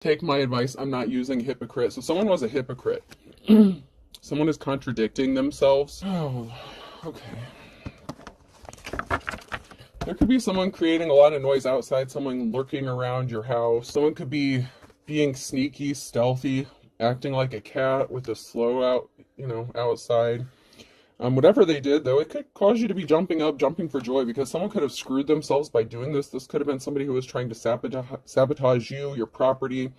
Take my advice. I'm not using hypocrite. So someone was a hypocrite. Someone is contradicting themselves. Oh, okay. There could be someone creating a lot of noise outside, someone lurking around your house. Someone could be being sneaky, stealthy, acting like a cat with a slow out, outside. Whatever they did, though, it could cause you to be jumping up, jumping for joy, because someone could have screwed themselves by doing this. This could have been somebody who was trying to sabotage you, your property.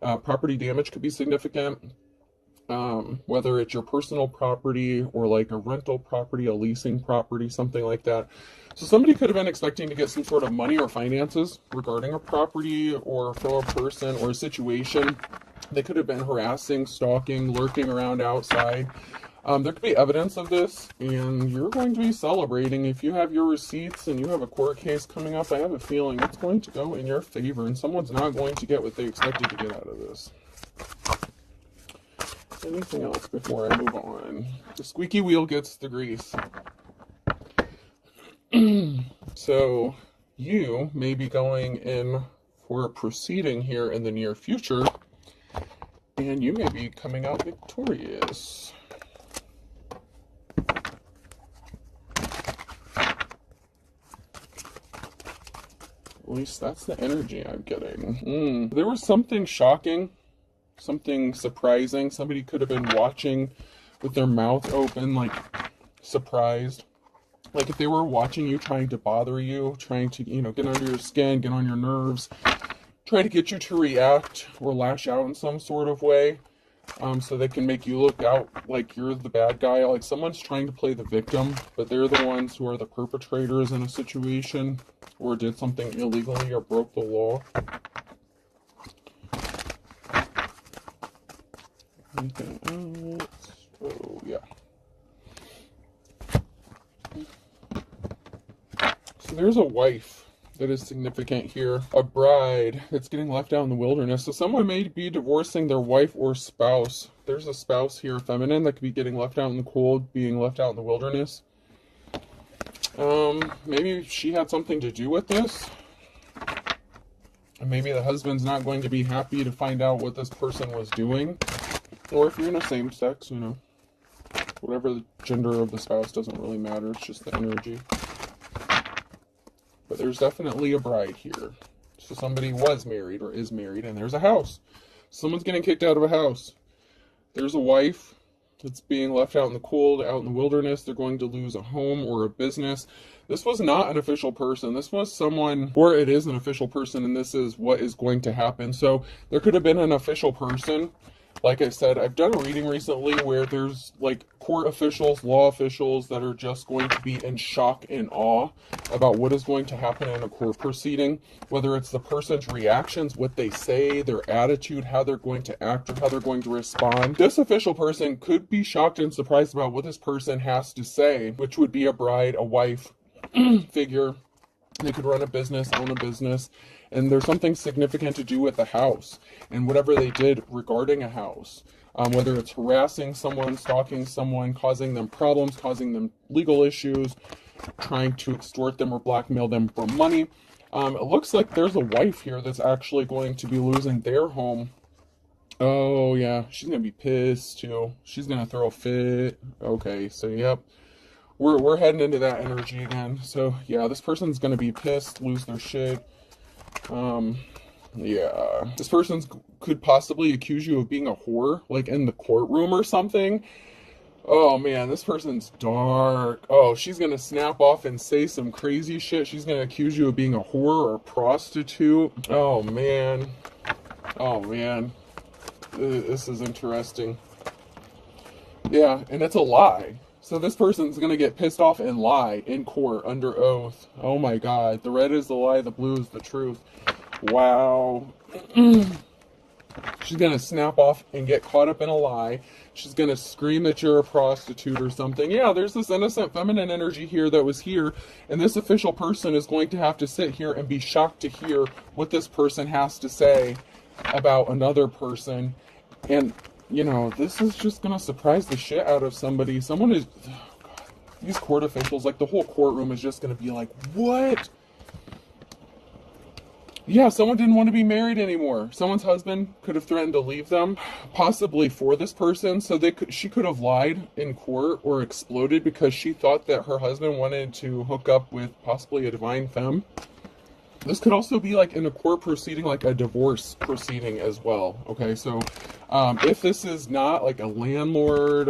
Property damage could be significant. Whether it's your personal property or like a rental property, a leasing property, something like that. So somebody could have been expecting to get some sort of money or finances regarding a property or from a person or a situation. They could have been harassing, stalking, lurking around outside. There could be evidence of this, and you're going to be celebrating. If you have your receipts and you have a court case coming up, I have a feeling it's going to go in your favor, and someone's not going to get what they expected to get out of this. Anything else before I move on? The squeaky wheel gets the grease. So you may be going in for a proceeding here in the near future, and you may be coming out victorious. At least that's the energy I'm getting. There was something shocking, something surprising. Somebody could have been watching with their mouth open, like surprised. Like if they were watching you, trying to bother you, trying to, get under your skin, get on your nerves, try to get you to react or lash out in some sort of way. So they can make you look out like you're the bad guy. Like someone's trying to play the victim, but they're the ones who are the perpetrators in a situation or did something illegally or broke the law. Anything else? Oh, yeah. So there's a wife that is significant here. A bride that's getting left out in the wilderness. So someone may be divorcing their wife or spouse. There's a spouse here, feminine, that could be getting left out in the cold, being left out in the wilderness. Maybe she had something to do with this. And maybe the husband's not going to be happy to find out what this person was doing. Or if you're in a same sex, whatever the gender of the spouse doesn't really matter. It's just the energy. But there's definitely a bride here. So somebody was married or is married, and there's a house. Someone's getting kicked out of a house. There's a wife that's being left out in the cold, out in the wilderness. They're going to lose a home or a business. This was not an official person. This was someone, or it is an official person, and this is what is going to happen. So there could have been an official person. Like I said, I've done a reading recently where there's like court officials, law officials that are just going to be in shock and awe about what is going to happen in a court proceeding, whether it's the person's reactions, what they say, their attitude, how they're going to act, or how they're going to respond. This official person could be shocked and surprised about what this person has to say, which would be a bride, a wife figure. They could run a business, own a business, and there's something significant to do with the house and whatever they did regarding a house. Whether it's harassing someone, stalking someone, causing them problems, causing them legal issues, trying to extort them or blackmail them for money. It looks like there's a wife here that's actually going to be losing their home. Oh, yeah, she's going to be pissed, too. She's going to throw a fit. Okay, so, yep. We're heading into that energy again. So, yeah, this person's going to be pissed, lose their shit. Yeah. This person could possibly accuse you of being a whore, like in the courtroom or something. Oh, man, this person's dark. Oh, she's going to snap off and say some crazy shit. She's going to accuse you of being a whore or a prostitute. Oh, man. Oh, man. This is interesting. Yeah, and it's a lie. So this person's going to get pissed off and lie in court under oath. Oh my God. The red is the lie, the blue is the truth. Wow. She's going to snap off and get caught up in a lie. She's going to scream that you're a prostitute or something. Yeah, there's this innocent feminine energy here that was here. And this official person is going to have to sit here and be shocked to hear what this person has to say about another person. And this is just going to surprise the shit out of somebody. Someone is, oh God, these court officials, like the whole courtroom is just going to be like, what? Yeah, someone didn't want to be married anymore. Someone's husband could have threatened to leave them, possibly for this person. So she could have lied in court or exploded because she thought that her husband wanted to hook up with possibly a divine femme. This could also be like in a court proceeding, like a divorce proceeding as well. Okay, so if this is not like a landlord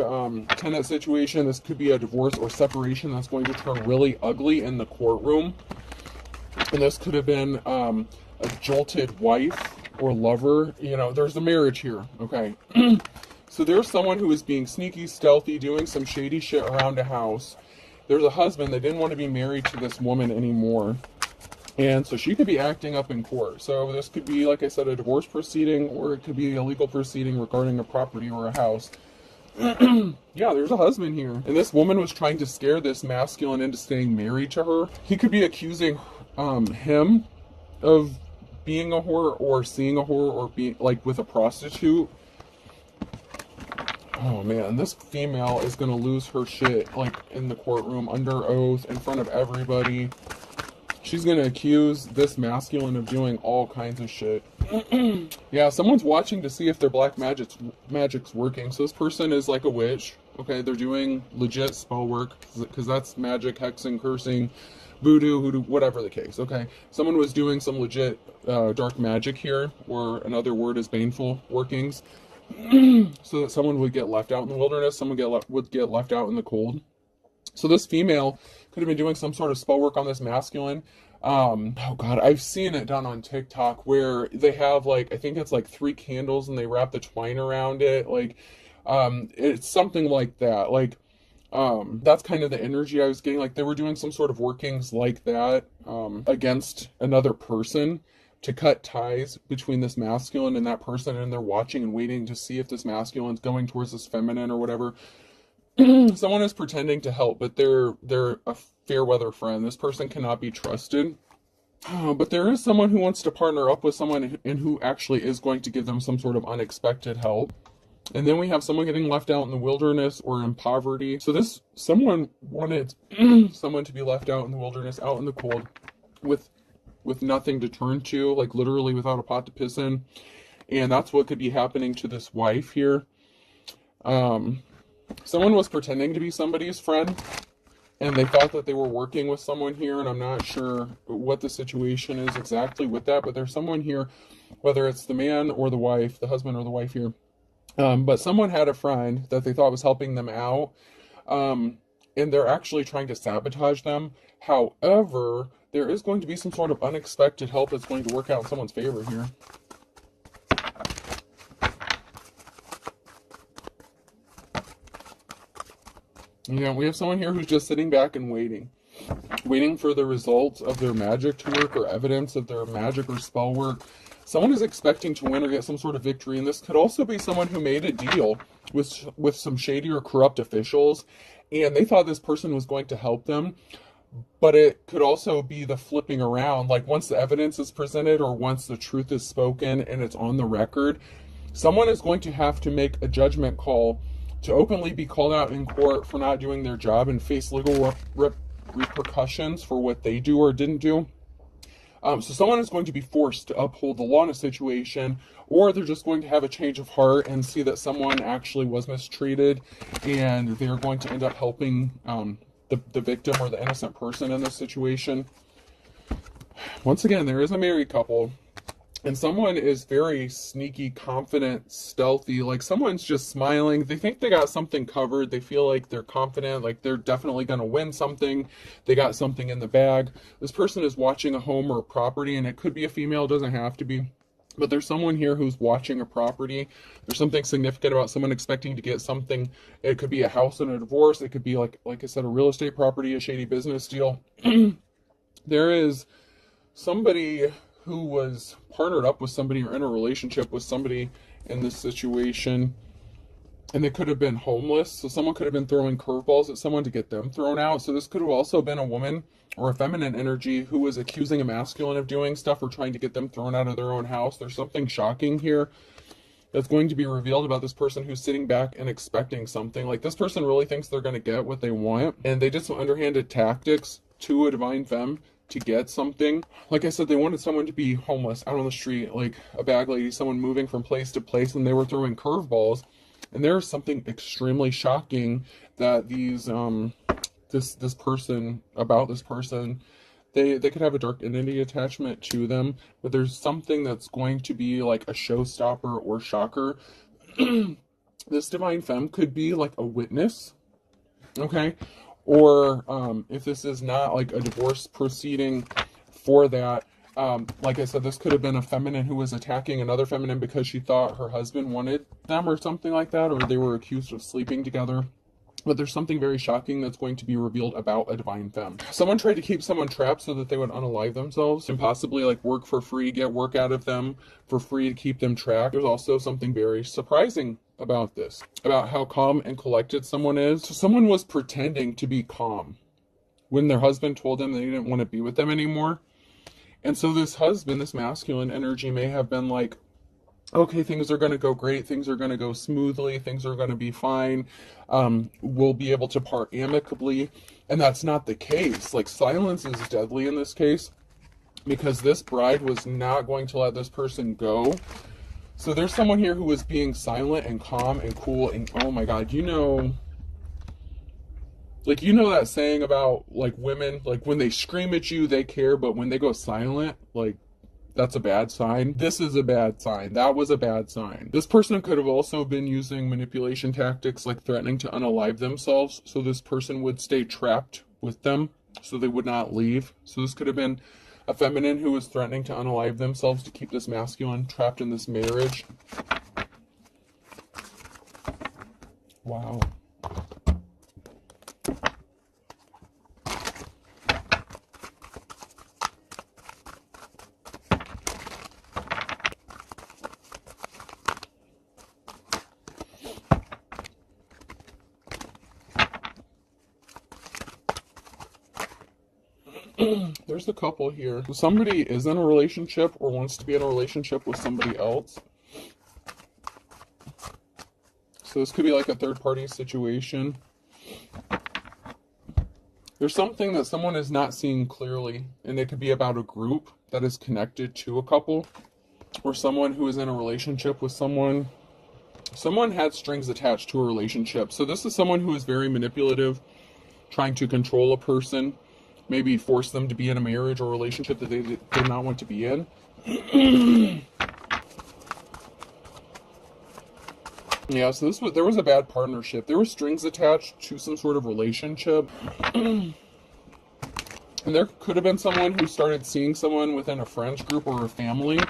tenant situation, this could be a divorce or separation that's going to turn really ugly in the courtroom. And this could have been a jolted wife or lover. You know, there's a marriage here, okay? So there's someone who is being sneaky, stealthy, doing some shady shit around a house. There's a husband that didn't want to be married to this woman anymore. And so she could be acting up in court. So this could be, like I said, a divorce proceeding, or it could be a legal proceeding regarding a property or a house. Yeah, there's a husband here. And this woman was trying to scare this masculine into staying married to her. He could be accusing him of being a whore or seeing a whore or being like with a prostitute. Oh man, this female is gonna lose her shit like in the courtroom under oath in front of everybody. She's gonna accuse this masculine of doing all kinds of shit. Yeah, someone's watching to see if their black magic's working. So this person is like a witch. Okay, they're doing legit spell work because that's magic, hexing, cursing, voodoo, hoodoo, whatever the case. Okay, someone was doing some legit dark magic here, or another word is baneful workings, so that someone would get left out in the wilderness. Someone would get left out in the cold. So this female could have been doing some sort of spell work on this masculine. Oh God, I've seen it done on TikTok where they have like, I think it's like 3 candles and they wrap the twine around it. Like, it's something like that. Like, that's kind of the energy I was getting. Like they were doing some sort of workings like that, against another person to cut ties between this masculine and that person. And they're watching and waiting to see if this masculine's going towards this feminine or whatever. Someone is pretending to help, but they're a fair weather friend. This person cannot be trusted. But there is someone who wants to partner up with someone and who actually is going to give them some sort of unexpected help. And then we have someone getting left out in the wilderness or in poverty. So this someone wanted someone to be left out in the wilderness, out in the cold, with nothing to turn to, like literally without a pot to piss in. And that's what could be happening to this wife here. Someone was pretending to be somebody's friend, and they thought that they were working with someone here, and I'm not sure what the situation is exactly with that, but there's someone here, whether it's the man or the wife, the husband or the wife here, but someone had a friend that they thought was helping them out, and they're actually trying to sabotage them. However, there is going to be some sort of unexpected help that's going to work out in someone's favor here. Yeah, we have someone here who's just sitting back and waiting for the results of their magic to work or evidence of their magic or spell work. Someone is expecting to win or get some sort of victory, and this could also be someone who made a deal with some shady or corrupt officials, and they thought this person was going to help them, but it could also be the flipping around. Like once the evidence is presented or once the truth is spoken and it's on the record, someone is going to have to make a judgment call to openly be called out in court for not doing their job and face legal repercussions for what they do or didn't do. So someone is going to be forced to uphold the law in a situation, or they're just going to have a change of heart and see that someone actually was mistreated, and they're going to end up helping the victim or the innocent person in this situation. Once again, there is a married couple. And someone is very sneaky, confident, stealthy. Like someone's just smiling. They think they got something covered. They feel like they're confident, like they're definitely going to win something. They got something in the bag. This person is watching a home or a property, and it could be a female, it doesn't have to be. But there's someone here who's watching a property. There's something significant about someone expecting to get something. It could be a house and a divorce. It could be, like I said, a real estate property, a shady business deal. There is somebody who was partnered up with somebody or in a relationship with somebody in this situation, and they could have been homeless. So someone could have been throwing curveballs at someone to get them thrown out. So this could have also been a woman or a feminine energy who was accusing a masculine of doing stuff or trying to get them thrown out of their own house. There's something shocking here that's going to be revealed about this person who's sitting back and expecting something. Like this person really thinks they're going to get what they want, and they did some underhanded tactics to a divine femme to get something. Like I said, they wanted someone to be homeless out on the street, like a bag lady, someone moving from place to place, and they were throwing curveballs. And there's something extremely shocking that these this person, they could have a dark entity attachment to them, but there's something that's going to be like a showstopper or shocker. This divine femme could be like a witness, okay? Or if this is not like a divorce proceeding for that, like I said, this could have been a feminine who was attacking another feminine because she thought her husband wanted them or something like that, or they were accused of sleeping together. But there's something very shocking that's going to be revealed about a divine femme. Someone tried to keep someone trapped so that they would unalive themselves and possibly like work for free, get work out of them for free to keep them trapped. There's also something very surprising about this, about how calm and collected someone is. So someone was pretending to be calm when their husband told them they didn't want to be with them anymore. And so this husband, this masculine energy may have been like, okay, things are going to go great, things are going to go smoothly, things are going to be fine, we'll be able to part amicably. And that's not the case. Like, silence is deadly in this case, because this bride was not going to let this person go. So there's someone here who was being silent and calm and cool, and oh my god, you know that saying about like women, like when they scream at you they care, but when they go silent, like, that's a bad sign. This is a bad sign. That was a bad sign. This person could have also been using manipulation tactics, like threatening to unalive themselves, so this person would stay trapped with them, so they would not leave. So this could have been a feminine who was threatening to unalive themselves to keep this masculine trapped in this marriage. Wow. There's a couple here. Somebody is in a relationship or wants to be in a relationship with somebody else. So this could be like a third-party situation. There's something that someone is not seeing clearly, and it could be about a group that is connected to a couple, or someone who is in a relationship with someone. Someone had strings attached to a relationship. So this is someone who is very manipulative, trying to control a person, maybe force them to be in a marriage or relationship that they did not want to be in. Yeah, so there was a bad partnership. There were strings attached to some sort of relationship. And there could have been someone who started seeing someone within a friends group or a family.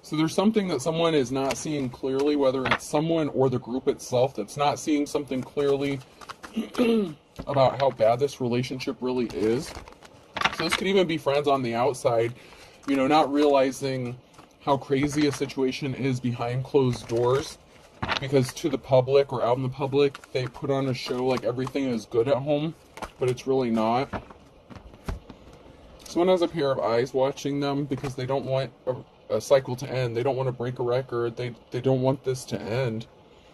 So there's something that someone is not seeing clearly, whether it's someone or the group itself that's not seeing something clearly about how bad this relationship really is. So this could even be friends on the outside, you know, not realizing how crazy a situation is behind closed doors, because to the public or out in the public, they put on a show like everything is good at home, but it's really not. Someone has a pair of eyes watching them because they don't want a cycle to end. They don't want to break a record. They don't want this to end.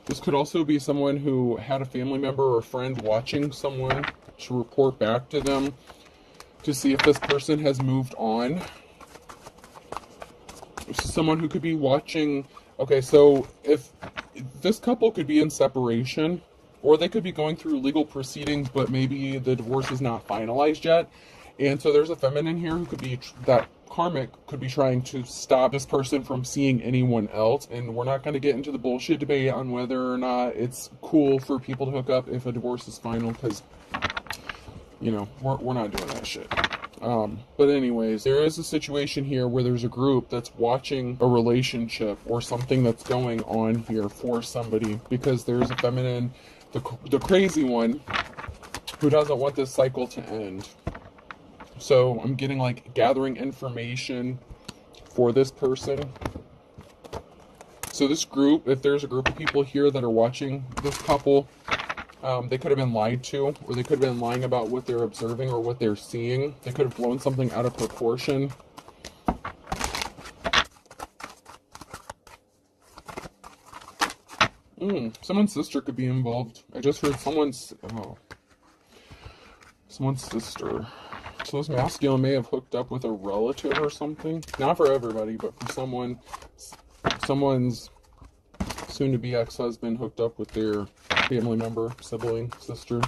This could also be someone who had a family member or friend watching someone to report back to them to see if this person has moved on. This is someone who could be watching. Okay, so if this couple could be in separation, or they could be going through legal proceedings, but maybe the divorce is not finalized yet. And so there's a feminine here who could be, that karmic could be trying to stop this person from seeing anyone else. And we're not going to get into the bullshit debate on whether or not it's cool for people to hook up if a divorce is final, because, you know, we're not doing that shit. But anyways, there is a situation here where there's a group that's watching a relationship or something that's going on here for somebody, because there's a feminine, the crazy one, who doesn't want this cycle to end. So I'm getting like gathering information for this person. So this group, if there's a group of people here that are watching this couple, they could have been lied to, or they could have been lying about what they're observing or what they're seeing. They could have blown something out of proportion. Someone's sister could be involved. I just heard someone's sister. So this masculine may have hooked up with a relative or something. Not for everybody, but for someone's soon-to-be ex-husband hooked up with their family member, sibling, sister.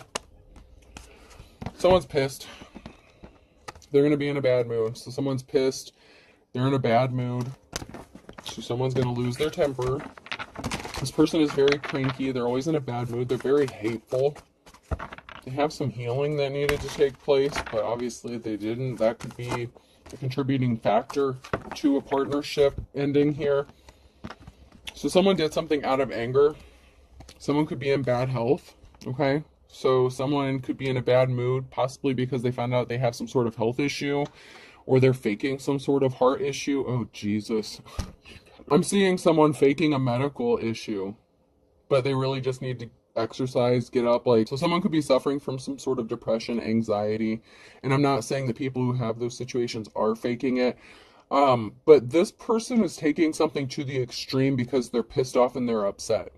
Someone's pissed. They're going to be in a bad mood. So someone's pissed. They're in a bad mood. So someone's going to lose their temper. This person is very cranky. They're always in a bad mood. They're very hateful. They have some healing that needed to take place, but obviously they didn't. That could be a contributing factor to a partnership ending here. So someone did something out of anger. Someone could be in bad health, okay? So someone could be in a bad mood, possibly because they found out they have some sort of health issue, or they're faking some sort of heart issue. Oh, Jesus. I'm seeing someone faking a medical issue, but they really just need to exercise, get up. So someone could be suffering from some sort of depression, anxiety, and I'm not saying the people who have those situations are faking it, but this person is taking something to the extreme because they're pissed off and they're upset.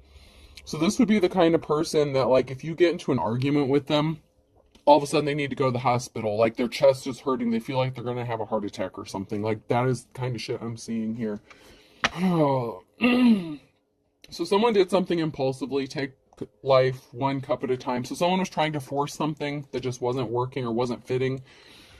So this would be the kind of person that, like, if you get into an argument with them, all of a sudden they need to go to the hospital, like their chest is hurting, they feel like they're going to have a heart attack or something. Like, that is the kind of shit I'm seeing here. Oh. So someone did something impulsively, take life one cup at a time. So someone was trying to force something that just wasn't working or wasn't fitting.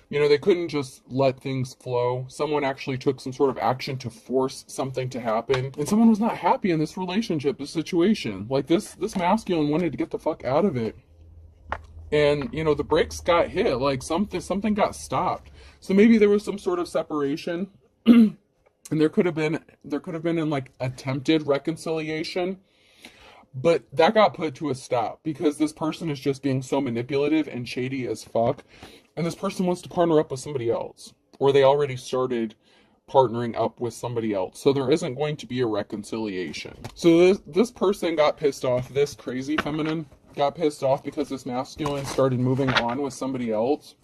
You know, they couldn't just let things flow. Someone actually took some sort of action to force something to happen. And someone was not happy in this relationship, this situation. Like, this masculine wanted to get the fuck out of it. And, you know, the brakes got hit. Like, something got stopped. So maybe there was some sort of separation. And there could have been in, like, attempted reconciliation. But that got put to a stop because this person is just being so manipulative and shady as fuck. And this person wants to partner up with somebody else. Or they already started partnering up with somebody else. So there isn't going to be a reconciliation. So this person got pissed off. This crazy feminine got pissed off because this masculine started moving on with somebody else.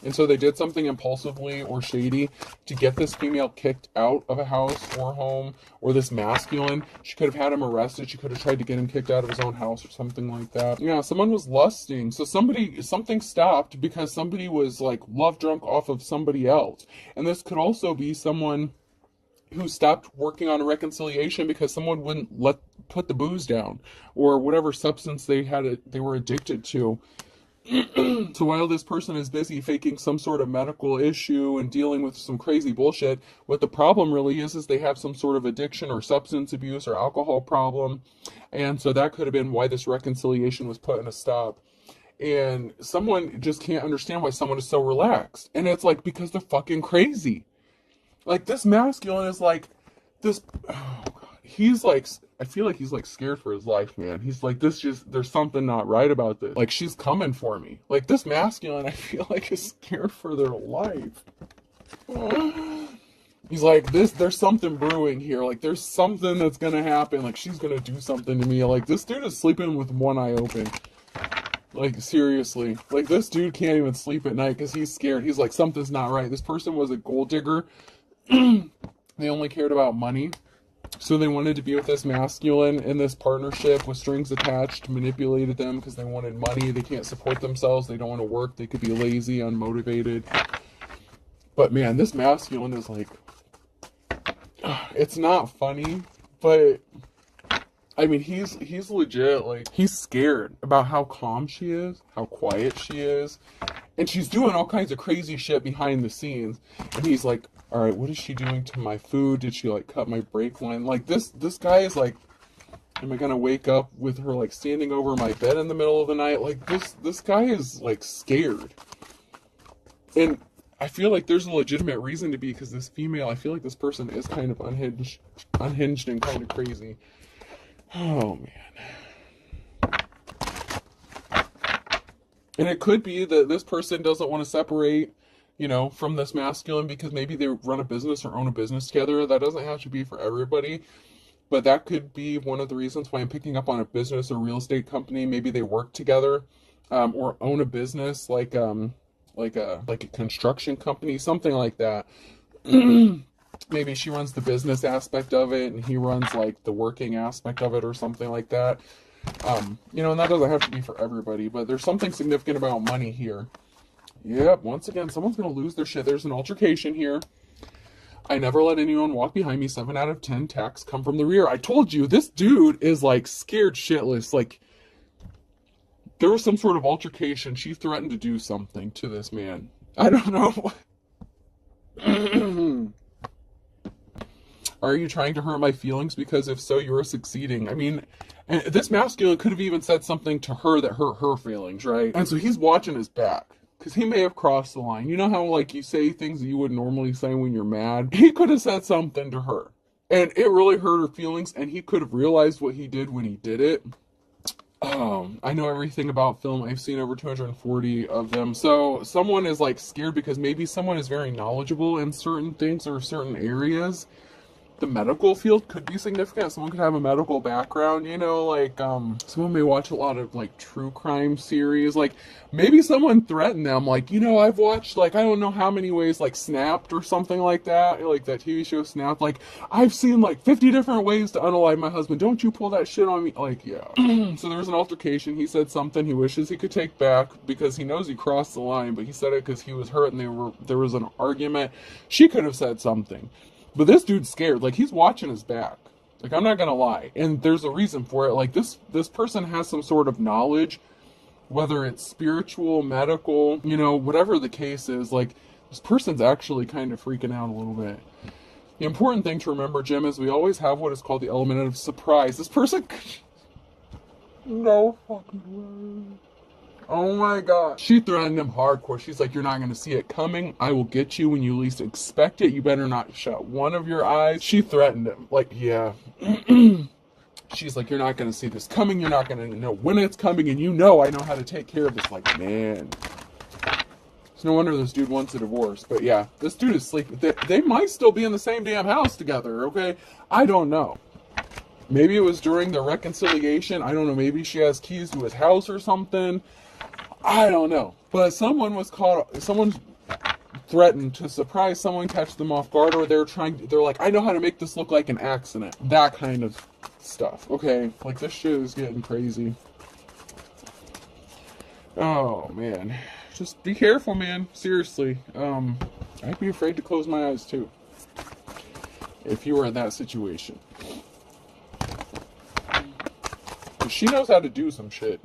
And so they did something impulsively or shady to get this female kicked out of a house or home, or this masculine. She could have had him arrested. She could have tried to get him kicked out of his own house or something like that. Yeah, someone was lusting. So something stopped because somebody was, like, love drunk off of somebody else. And this could also be someone who stopped working on a reconciliation because someone wouldn't put the booze down or whatever substance they were addicted to. So while this person is busy faking some sort of medical issue and dealing with some crazy bullshit, what the problem really is they have some sort of addiction or substance abuse or alcohol problem. And so that could have been why this reconciliation was put in a stop. And someone just can't understand why someone is so relaxed. And it's like, because they're fucking crazy. Like, this masculine is like, this, oh God, he's like, I feel like he's, like, scared for his life, man. He's like, there's something not right about this. Like, she's coming for me. Like, this masculine, I feel like, is scared for their life. He's like, there's something brewing here. Like, there's something that's gonna happen. Like, she's gonna do something to me. Like, this dude is sleeping with one eye open. Like, seriously. Like, this dude can't even sleep at night because he's scared. He's like, something's not right. This person was a gold digger. They only cared about money. So they wanted to be with this masculine in this partnership with strings attached, manipulated them because they wanted money. They can't support themselves. They don't want to work. They could be lazy, unmotivated. But man, this masculine is like, it's not funny, but I mean, he's legit, like, he's scared about how calm she is, how quiet she is. And she's doing all kinds of crazy shit behind the scenes. And he's like, all right, what is she doing to my food? Did she, like, cut my brake line? Like, this guy is like, am I gonna wake up with her, like, standing over my bed in the middle of the night? Like, this guy is, like, scared. And I feel like there's a legitimate reason to be, because this female, I feel like this person is kind of unhinged and kind of crazy. Oh, man. And it could be that this person doesn't want to separate, you know, from this masculine because maybe they run a business or own a business together. That doesn't have to be for everybody, but that could be one of the reasons why I'm picking up on a business or real estate company. Maybe they work together, or own a business like a construction company, something like that. Maybe she runs the business aspect of it and he runs, like, the working aspect of it or something like that. You know, and that doesn't have to be for everybody, but there's something significant about money here. Yep, once again, someone's going to lose their shit. There's an altercation here. I never let anyone walk behind me. 7 out of 10 attacks come from the rear. I told you, this dude is like scared shitless. Like, there was some sort of altercation. She threatened to do something to this man. I don't know. Are you trying to hurt my feelings? Because if so, you're succeeding. I mean, and this masculine could have even said something to her that hurt her feelings, right? And so he's watching his back. Because he may have crossed the line. You know how, like, you say things that you would normally say when you're mad? He could have said something to her. And it really hurt her feelings, and he could have realized what he did when he did it. I know everything about film. I've seen over 240 of them. So someone is, like, scared because maybe someone is very knowledgeable in certain things or certain areas. The medical field could be significant. Someone could have a medical background, you know, like, someone may watch a lot of, like, true crime series. Like, maybe someone threatened them, like, you know, I've watched, like, I don't know how many ways, like, Snapped or something like that. Like, that TV show Snapped. Like, I've seen, like, 50 different ways to unalive my husband. Don't you pull that shit on me. Like, yeah. So there was an altercation. He said something he wishes he could take back because he knows he crossed the line, but he said it because he was hurt and there was an argument. She could have said something. But this dude's scared. Like, he's watching his back. Like, I'm not gonna lie. And there's a reason for it. Like, this person has some sort of knowledge, whether it's spiritual, medical, you know, whatever the case is. Like, this person's actually kind of freaking out a little bit. The important thing to remember, Jim, is we always have what is called the element of surprise. This person... No fucking way. Oh my god. She threatened him hardcore. She's like, you're not going to see it coming. I will get you when you least expect it. You better not shut one of your eyes. She threatened him. Like, yeah. She's like, you're not going to see this coming. You're not going to know when it's coming. And you know I know how to take care of this. Like, man. It's no wonder this dude wants a divorce. But yeah, this dude is sleeping. They might still be in the same damn house together, okay? I don't know. Maybe it was during the reconciliation. I don't know. Maybe she has keys to his house or something. I don't know. But someone threatened to surprise someone, catch them off guard, or they're like, I know how to make this look like an accident. That kind of stuff. Okay, like, this shit is getting crazy. Oh, man. Just be careful, man. Seriously. I'd be afraid to close my eyes, too, if you were in that situation. She knows how to do some shit.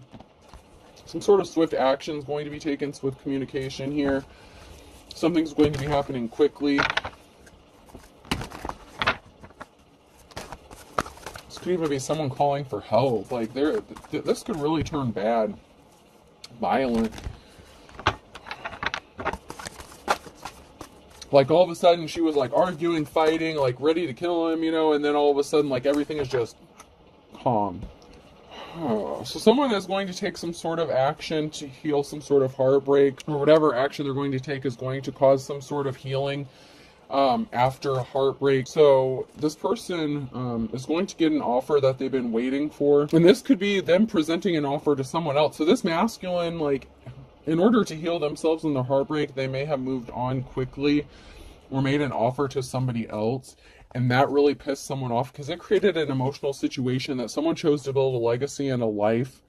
Some sort of swift action is going to be taken, swift communication here. Something's going to be happening quickly. This could even be someone calling for help. Like, this could really turn bad. Violent. Like, all of a sudden, she was, like, arguing, fighting, like, ready to kill him, you know, and then all of a sudden, like, everything is just calm. Oh, so someone is going to take some sort of action to heal some sort of heartbreak, or whatever action they're going to take is going to cause some sort of healing after a heartbreak. So this person is going to get an offer that they've been waiting for, and this could be them presenting an offer to someone else. So this masculine, like, in order to heal themselves in the heartbreak, they may have moved on quickly or made an offer to somebody else. And that really pissed someone off because it created an emotional situation that someone chose to build a legacy and a life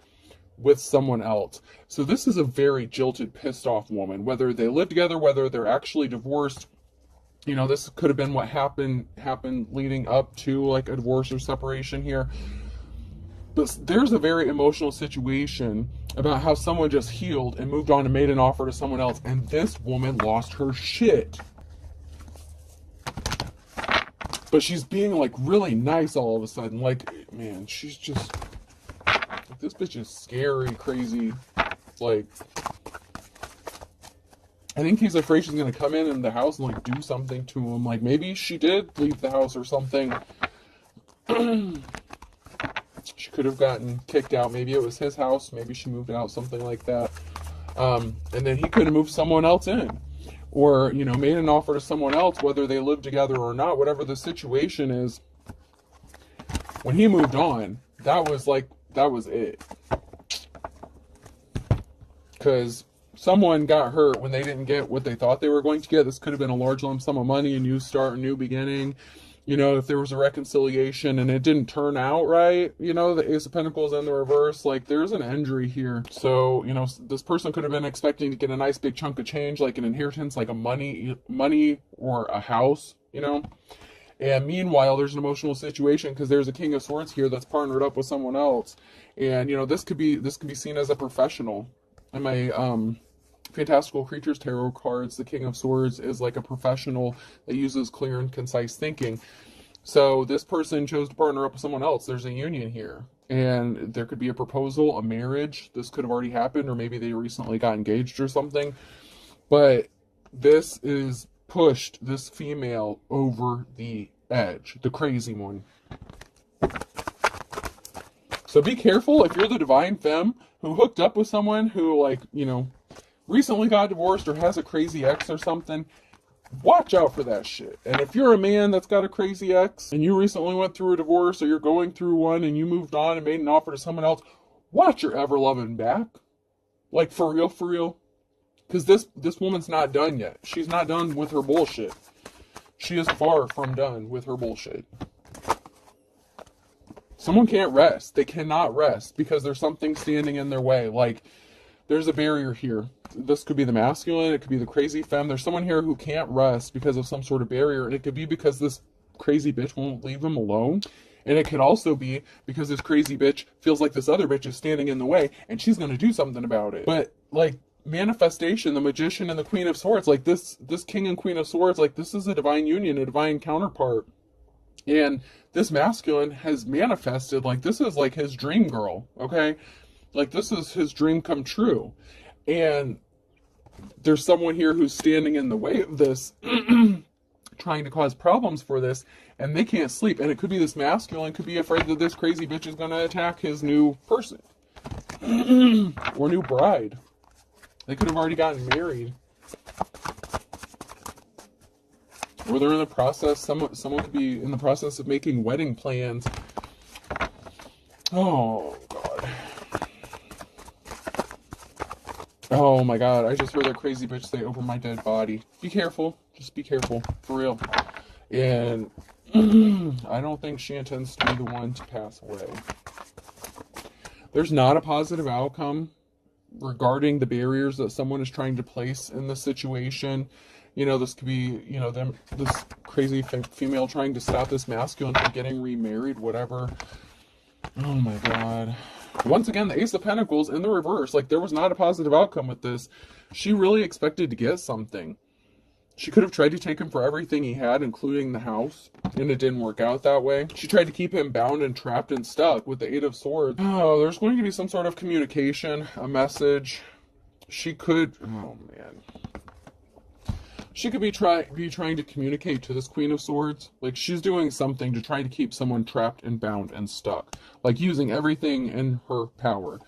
with someone else. So this is a very jilted, pissed off woman. Whether they live together, whether they're actually divorced, you know, this could have been what happened leading up to, like, a divorce or separation here. But there's a very emotional situation about how someone just healed and moved on and made an offer to someone else. And this woman lost her shit. But she's being, like, really nice all of a sudden. Like, man, she's just... Like, this bitch is scary, crazy. Like... I think he's afraid she's going to come in the house and, like, do something to him. Like, maybe she did leave the house or something. She could have gotten kicked out. Maybe it was his house. Maybe she moved out, something like that. And then he could have moved someone else in. Or, you know, made an offer to someone else, whether they live together or not, whatever the situation is. When he moved on, that was it. Because someone got hurt when they didn't get what they thought they were going to get. This could have been a large lump sum of money, a new start, a new beginning. You know, if there was a reconciliation and it didn't turn out right, you know, the Ace of Pentacles in the reverse, like there's an injury here. So, you know, this person could have been expecting to get a nice big chunk of change, like an inheritance, like a money or a house, you know. And meanwhile, there's an emotional situation because there's a King of Swords here that's partnered up with someone else. And, you know, this could be seen as a professional. And my Fantastical Creatures Tarot cards, the King of Swords is like a professional that uses clear and concise thinking. So this person chose to partner up with someone else. There's a union here. And there could be a proposal, a marriage. This could have already happened, or maybe they recently got engaged or something. But this is pushed this female over the edge, the crazy one. So be careful if you're the divine femme who hooked up with someone who, like, you know, recently got divorced or has a crazy ex or something. Watch out for that shit. And if you're a man that's got a crazy ex and you recently went through a divorce, or you're going through one and you moved on and made an offer to someone else, watch your ever loving back. Like, for real, for real. Because this woman's not done yet. She's not done with her bullshit. She is far from done with her bullshit. Someone can't rest. They cannot rest because there's something standing in their way. Like, there's a barrier here. This could be the masculine. It could be the crazy femme. There's someone here who can't rest because of some sort of barrier. And it could be because this crazy bitch won't leave him alone. And it could also be because this crazy bitch feels like this other bitch is standing in the way and she's going to do something about it. But, like, manifestation, the Magician and the Queen of Swords, like this King and Queen of Swords, like this is a divine union, a divine counterpart. And this masculine has manifested, like this is like his dream girl, okay? Like this is his dream come true. And there's someone here who's standing in the way of this, trying to cause problems for this, and they can't sleep. And it could be this masculine could be afraid that this crazy bitch is going to attack his new person or new bride. They could have already gotten married. Or they're in the process, someone could be in the process of making wedding plans. Oh, God. Oh, my God. I just heard that crazy bitch say over my dead body. Be careful. Just be careful. For real. And I don't think she intends to be the one to pass away. There's not a positive outcome regarding the barriers that someone is trying to place in this situation. You know, this could be, you know, this crazy female trying to stop this masculine from getting remarried, whatever. Oh my God. Once again, the Ace of Pentacles in the reverse. Like, there was not a positive outcome with this. She really expected to get something. She could have tried to take him for everything he had, including the house, and it didn't work out that way. She tried to keep him bound and trapped and stuck with the Eight of Swords. Oh, there's going to be some sort of communication, a message. She could, oh man. She could be trying to communicate to this Queen of Swords. Like, she's doing something to try to keep someone trapped and bound and stuck. Like, using everything in her power.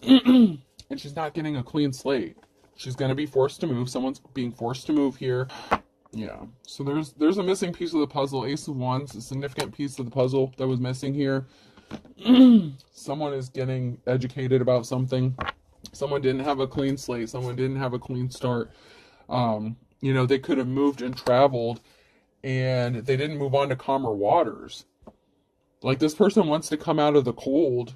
And she's not getting a clean slate. She's going to be forced to move. Someone's being forced to move here. Yeah. So there's a missing piece of the puzzle. Ace of Wands, a significant piece of the puzzle that was missing here. Someone is getting educated about something. Someone didn't have a clean slate. Someone didn't have a clean start. You know, they could have moved and traveled, and they didn't move on to calmer waters. Like, this person wants to come out of the cold.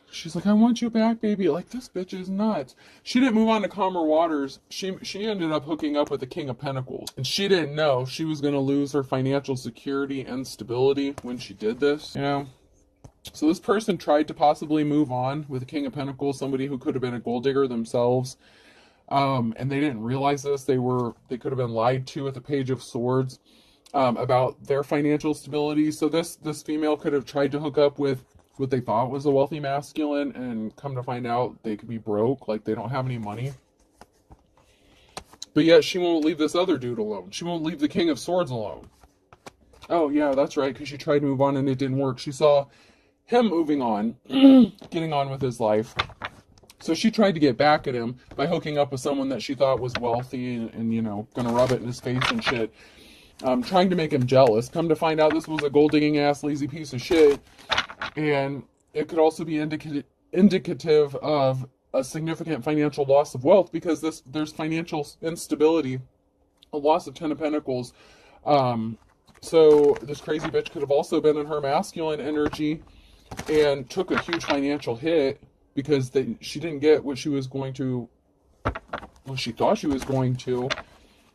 She's like, I want you back, baby. Like, this bitch is nuts. She didn't move on to calmer waters. She ended up hooking up with the King of Pentacles. And she didn't know she was going to lose her financial security and stability when she did this, you know? So this person tried to possibly move on with the King of Pentacles, somebody who could have been a gold digger themselves. And they didn't realize this. They could have been lied to at the Page of Swords about their financial stability. So this female could have tried to hook up with what they thought was a wealthy masculine, and come to find out they could be broke, like they don't have any money. But yet she won't leave this other dude alone. She won't leave the King of Swords alone. Oh yeah, that's right, because she tried to move on and it didn't work. She saw him moving on, getting on with his life. So she tried to get back at him by hooking up with someone that she thought was wealthy and you know, gonna rub it in his face and shit. Trying to make him jealous. Come to find out this was a gold-digging ass lazy piece of shit. And it could also be indicative of a significant financial loss of wealth, because there's financial instability, a loss of Ten of Pentacles, So this crazy bitch could have also been in her masculine energy and took a huge financial hit because she didn't get what she was going to, what she thought she was going to.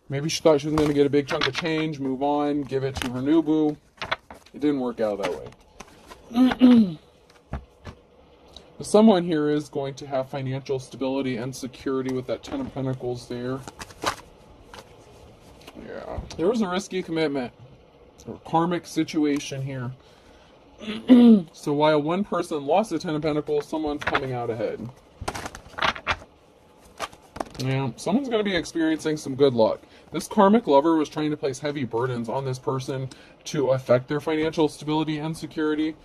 Maybe she thought she was going to get a big chunk of change, move on, give it to her new boo. It didn't work out that way. Someone here is going to have financial stability and security with that Ten of Pentacles there. Yeah, there was a risky commitment or karmic situation here. So while one person lost the Ten of Pentacles, someone's coming out ahead. Yeah, someone's going to be experiencing some good luck. This karmic lover was trying to place heavy burdens on this person to affect their financial stability and security.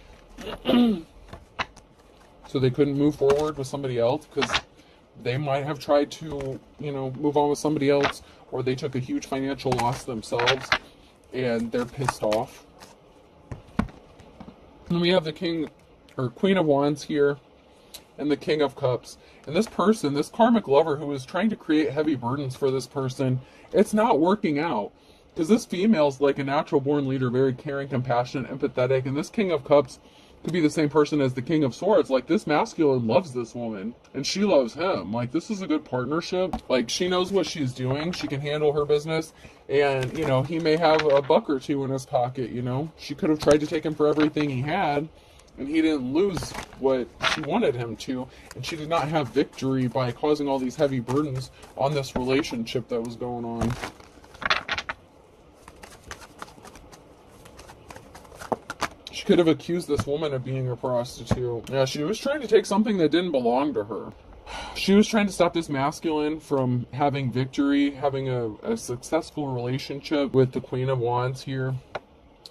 So they couldn't move forward with somebody else because they might have tried to, move on with somebody else, or they took a huge financial loss themselves and they're pissed off. And we have the King or Queen of Wands here and the King of Cups. And this person, this karmic lover who is trying to create heavy burdens for this person, it's not working out. Because this female's like a natural born leader, very caring, compassionate, empathetic. And this King of Cups could be the same person as the King of Swords. Like, this masculine loves this woman and she loves him. Like, this is a good partnership. Like, she knows what she's doing. She can handle her business. And, he may have a buck or two in his pocket, She could have tried to take him for everything he had, and he didn't lose what she wanted him to. And she did not have victory by causing all these heavy burdens on this relationship that was going on. She could have accused this woman of being a prostitute. Yeah, she was trying to take something that didn't belong to her. She was trying to stop this masculine from having victory, having a successful relationship with the Queen of Wands here.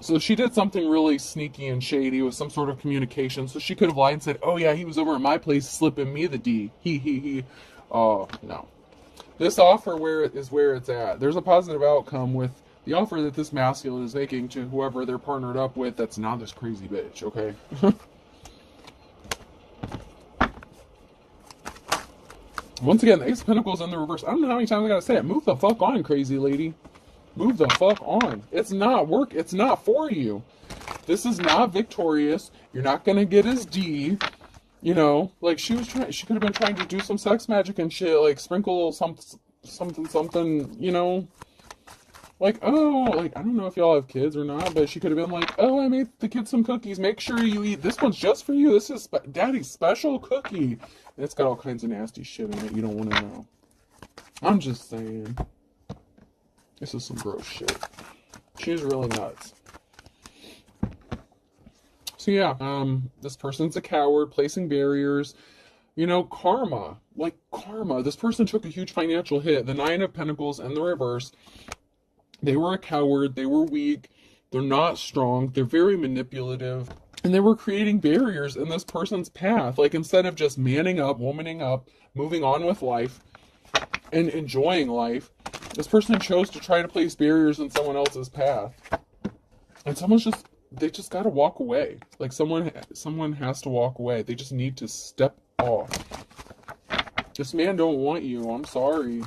So she did something really sneaky and shady with some sort of communication. So she could have lied and said, oh yeah, he was over at my place slipping me the D. He. Oh, no. This offer is where it's at. There's a positive outcome with the offer that this masculine is making to whoever they're partnered up with that's not this crazy bitch, okay? Once again, the Ace of Pentacles in the reverse. I don't know how many times I gotta say it. Move the fuck on, crazy lady. Move the fuck on. It's not work. It's not for you. This is not victorious. You're not gonna get his D. Like she could have been trying to do some sex magic and shit, like sprinkle something, like, oh, like, I don't know if y'all have kids or not, but she could have been like, oh, I made the kids some cookies. Make sure you eat. This one's just for you. This is Daddy's special cookie. And it's got all kinds of nasty shit in it you don't want to know. I'm just saying. This is some gross shit. She's really nuts. So yeah, this person's a coward, placing barriers. Karma. Like, karma. This person took a huge financial hit. The Nine of Pentacles in the reverse. They were a coward, they were weak, they're not strong, they're very manipulative, and they were creating barriers in this person's path. Like, instead of just manning up, womaning up, moving on with life, and enjoying life, this person chose to try to place barriers in someone else's path. And they just gotta walk away. Like, someone has to walk away. They just need to step off. This man don't want you, I'm sorry.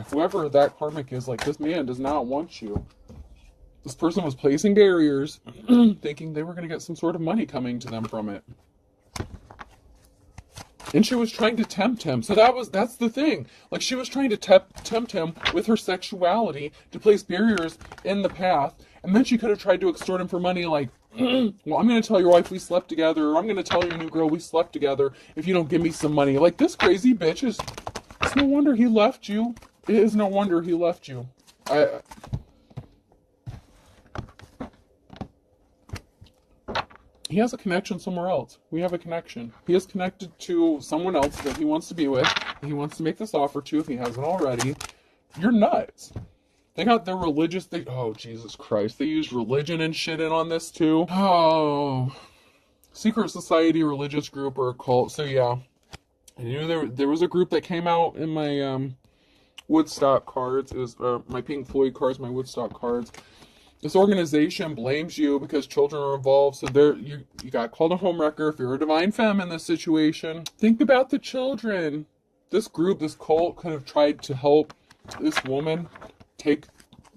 Whoever that karmic is, like, this man does not want you. This person was placing barriers, thinking they were going to get some sort of money coming to them from it. And she was trying to tempt him. So that's the thing. Like, she was trying to tempt him with her sexuality to place barriers in the path. And then she could have tried to extort him for money, like, well, I'm going to tell your wife we slept together, or I'm going to tell your new girl we slept together if you don't give me some money. Like, this crazy bitch is... It's no wonder he left you. It is no wonder he left you. He has a connection somewhere else. We have a connection. He is connected to someone else that he wants to be with. He wants to make this offer to if he hasn't already. You're nuts. They got their religious... Oh, Jesus Christ. They used religion and shit in on this too. Oh. Secret society, religious group, or a cult. So yeah. I knew there was a group that came out in my Woodstock cards. It was my Pink Floyd cards, my Woodstock cards. This organization blames you because children are involved. So you got called a homewrecker if you're a divine femme in this situation. Think about the children. This group, this cult, could have tried to help this woman take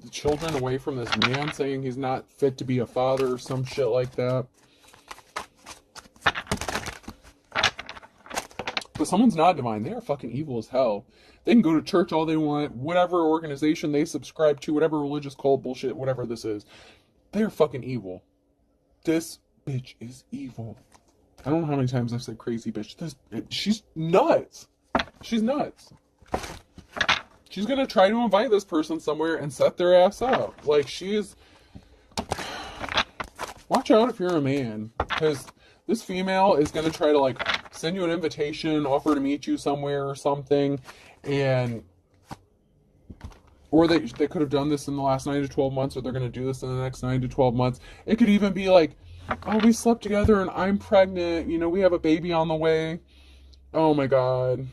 the children away from this man, saying he's not fit to be a father or some shit like that. But someone's not divine. They are fucking evil as hell. They can go to church all they want, whatever organization they subscribe to, whatever religious cult bullshit, whatever this is. They're fucking evil. This bitch is evil. I don't know how many times I've said crazy bitch. She's nuts. She's nuts. She's gonna try to invite this person somewhere and set their ass up. Like, she is... Watch out if you're a man. Because this female is gonna try to, like, send you an invitation, offer to meet you somewhere or something, and... Or they could have done this in the last 9 to 12 months, or they're going to do this in the next 9 to 12 months. It could even be like, oh, we slept together and I'm pregnant. You know, we have a baby on the way. Oh my God.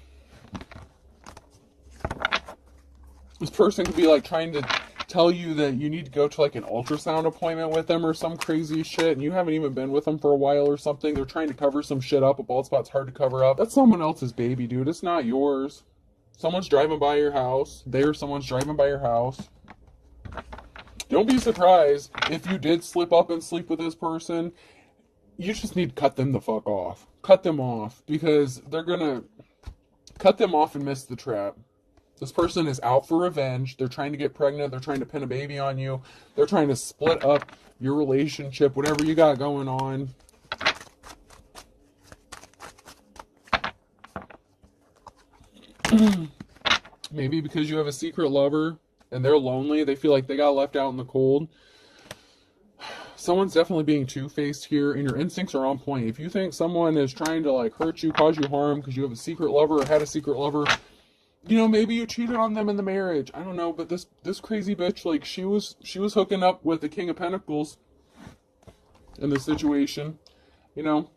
This person could be like trying to tell you that you need to go to like an ultrasound appointment with them or some crazy shit, and you haven't even been with them for a while or something. They're trying to cover some shit up. A bald spot's hard to cover up. That's someone else's baby, dude. It's not yours. Someone's driving by your house. Someone's driving by your house. Don't be surprised if you did slip up and sleep with this person. You just need to cut them the fuck off. Cut them off, because they're gonna cut them off and miss the trap. This person is out for revenge. They're trying to get pregnant. They're trying to pin a baby on you. They're trying to split up your relationship, whatever you got going on. Maybe because you have a secret lover and they're lonely, they feel like they got left out in the cold. Someone's definitely being two-faced here, and your instincts are on point. If you think someone is trying to like hurt you, cause you harm because you have a secret lover or had a secret lover, you know, maybe you cheated on them in the marriage. I don't know, but this crazy bitch, like, she was hooking up with the King of Pentacles in this situation. You know,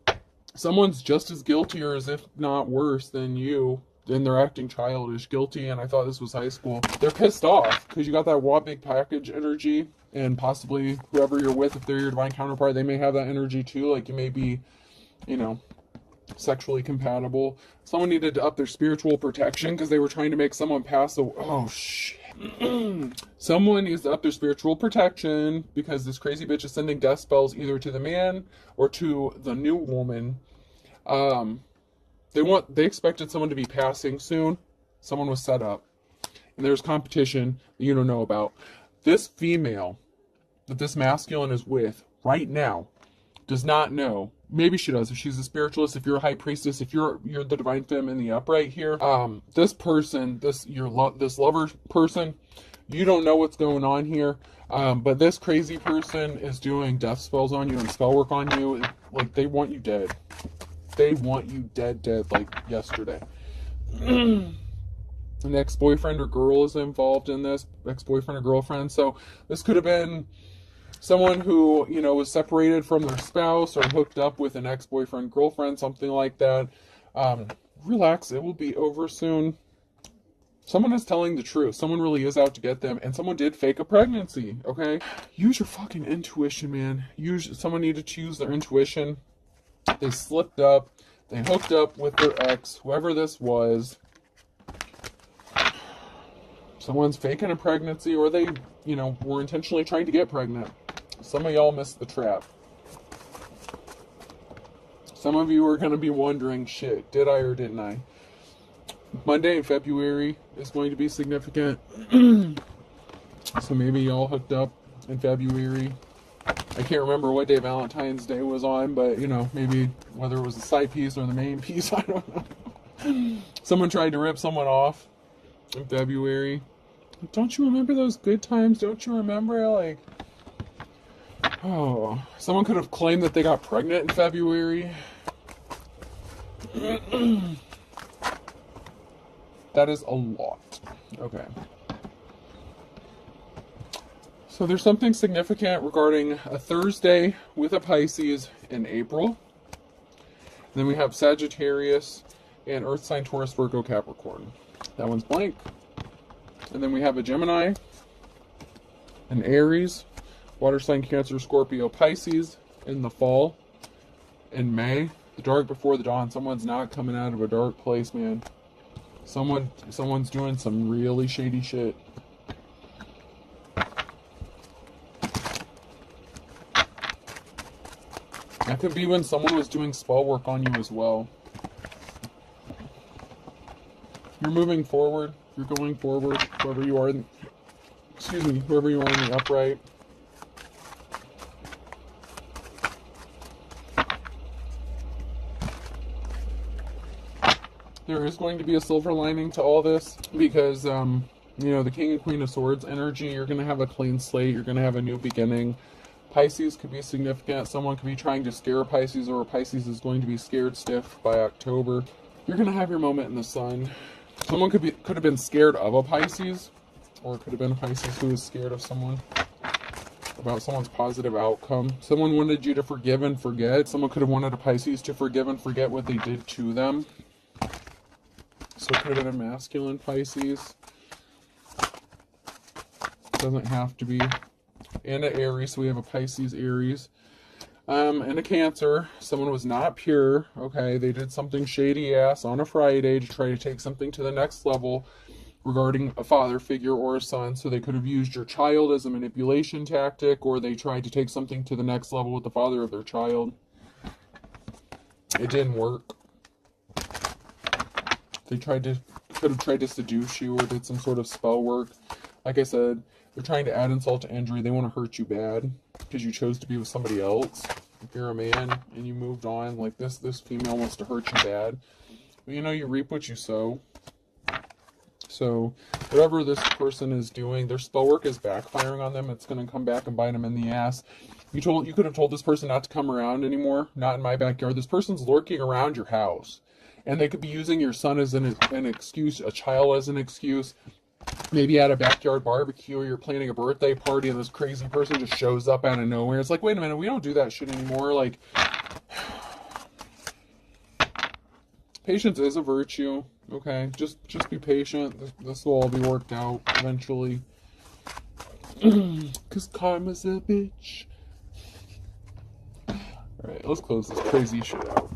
someone's just as guilty, or as if not worse than you. And they're acting childish, guilty, and I thought this was high school. They're pissed off because you got that what big package energy, and possibly whoever you're with, if they're your divine counterpart, they may have that energy too. Like, you may be, you know, sexually compatible. Someone needed to up their spiritual protection because they were trying to make someone pass away. Oh shit. Someone needs to up their spiritual protection because this crazy bitch is sending death spells either to the man or to the new woman. They expected someone to be passing soon. Someone was set up. And there's competition that you don't know about. This female that this masculine is with right now does not know. Maybe she does. If she's a spiritualist, if you're a high priestess, if you're the divine femme in the upright here, this person, this lover person, you don't know what's going on here. But this crazy person is doing death spells on you and spell work on you. Like, they want you dead. They want you dead, like yesterday. An ex-boyfriend or girl is involved in this. Ex-boyfriend or girlfriend. So this could have been someone who, you know, was separated from their spouse or hooked up with an ex-boyfriend, girlfriend, something like that. Relax, it will be over soon. Someone is telling the truth. Someone really is out to get them. And someone did fake a pregnancy, okay? Use your fucking intuition, man. Someone needed to use their intuition. They slipped up. They hooked up with their ex, whoever this was. Someone's faking a pregnancy, or they, you know, were intentionally trying to get pregnant. Some of y'all missed the trap. Some of you are going to be wondering, shit, did I or didn't I? Monday in February is going to be significant. So maybe y'all hooked up in February. I can't remember what day Valentine's Day was on, but, you know, maybe whether it was the side piece or the main piece, I don't know. Someone tried to rip someone off in February. Don't you remember those good times? Don't you remember, like, oh, someone could have claimed that they got pregnant in February. That is a lot. Okay. So there's something significant regarding a Thursday with a Pisces in April. Then we have Sagittarius and Earth sign Taurus, Virgo, Capricorn. That one's blank. And then we have a Gemini, an Aries, water sign Cancer, Scorpio, Pisces in the fall. In May, the dark before the dawn. Someone's not coming out of a dark place, man. Someone's doing some really shady shit. That could be when someone was doing spell work on you as well. You're moving forward. You're going forward. Whoever you are in, whoever you are in the upright. There is going to be a silver lining to all this because, you know, the King and Queen of Swords energy, you're going to have a clean slate. You're going to have a new beginning. Pisces could be significant. Someone could be trying to scare Pisces, or Pisces is going to be scared stiff by October. You're going to have your moment in the sun. Someone could have been scared of a Pisces, or it could have been a Pisces who was scared of someone, about someone's positive outcome. Someone wanted you to forgive and forget. Someone could have wanted a Pisces to forgive and forget what they did to them. So it could have been a masculine Pisces. Doesn't have to be. And an Aries, so we have a Pisces, Aries. And a Cancer. Someone was not pure, okay? They did something shady ass on a Friday to try to take something to the next level regarding a father figure or a son. So they could have used your child as a manipulation tactic, or they tried to take something to the next level with the father of their child. It didn't work. They could have tried to seduce you or did some sort of spell work. Like I said, they're trying to add insult to injury. They want to hurt you bad because you chose to be with somebody else. If you're a man and you moved on, like this female wants to hurt you bad. But you know, you reap what you sow. So whatever this person is doing, their spell work is backfiring on them. It's going to come back and bite them in the ass. You could have told this person not to come around anymore. Not in my backyard. This person's lurking around your house. And they could be using your son as an excuse, a child as an excuse. Maybe at a backyard barbecue, or you're planning a birthday party and this crazy person just shows up out of nowhere. It's like, wait a minute, we don't do that shit anymore. Like, patience is a virtue, okay? Just be patient. This will all be worked out eventually. Because karma's a bitch. Alright, let's close this crazy shit out.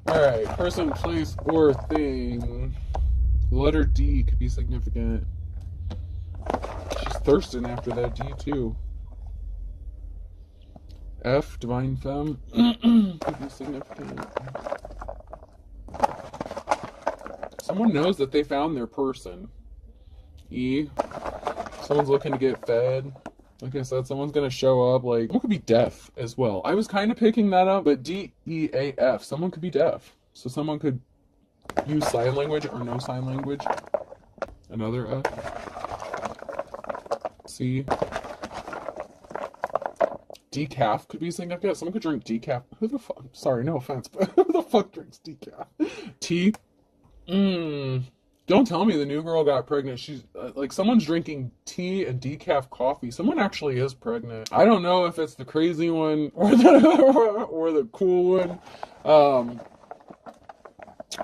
Alright, person, place, or thing. The letter D could be significant. She's thirsting after that D too. F, divine femme, could be significant. Someone knows that they found their person. E, someone's looking to get fed. Like I said, someone's going to show up. Like, someone could be deaf as well. I was kind of picking that up, but D, E, A, F, someone could be deaf. So someone could use sign language or no sign language. Another F. C. Decaf could be significant. Someone could drink decaf. Who the fuck? Sorry, no offense, but who the fuck drinks decaf? Tea. Don't tell me the new girl got pregnant. She's like, someone's drinking tea and decaf coffee. Someone actually is pregnant. I don't know if it's the crazy one or the cool one.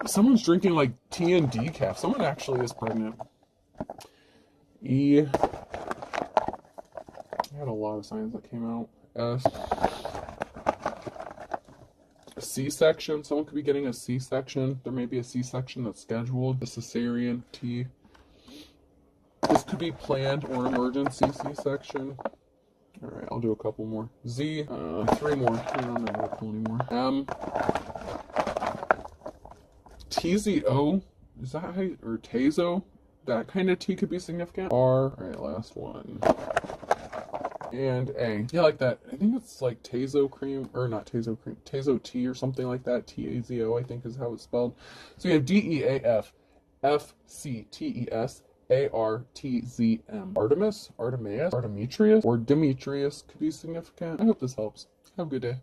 Someone's drinking like tea and decaf. Someone actually is pregnant. E. I had a lot of signs that came out. S. A C-section. Someone could be getting a C-section. There may be a C-section that's scheduled. A cesarean. T. This could be planned or emergency C-section. Alright, I'll do a couple more. Z. 3 more. I don't know how to pull anymore. M. TZO. Is that how you, or Tazo? That kind of T could be significant. R. Alright, last one. And A. Yeah, like that. I think it's like Tazo cream, or not Tazo cream, Tazo tea or something like that. T-A-Z-O, I think is how it's spelled. So we have D-E-A-F, F-C-T-E-S, A-R-T-Z-M. Artemis, Artemius, Artemetrius, or Demetrius could be significant. I hope this helps. Have a good day.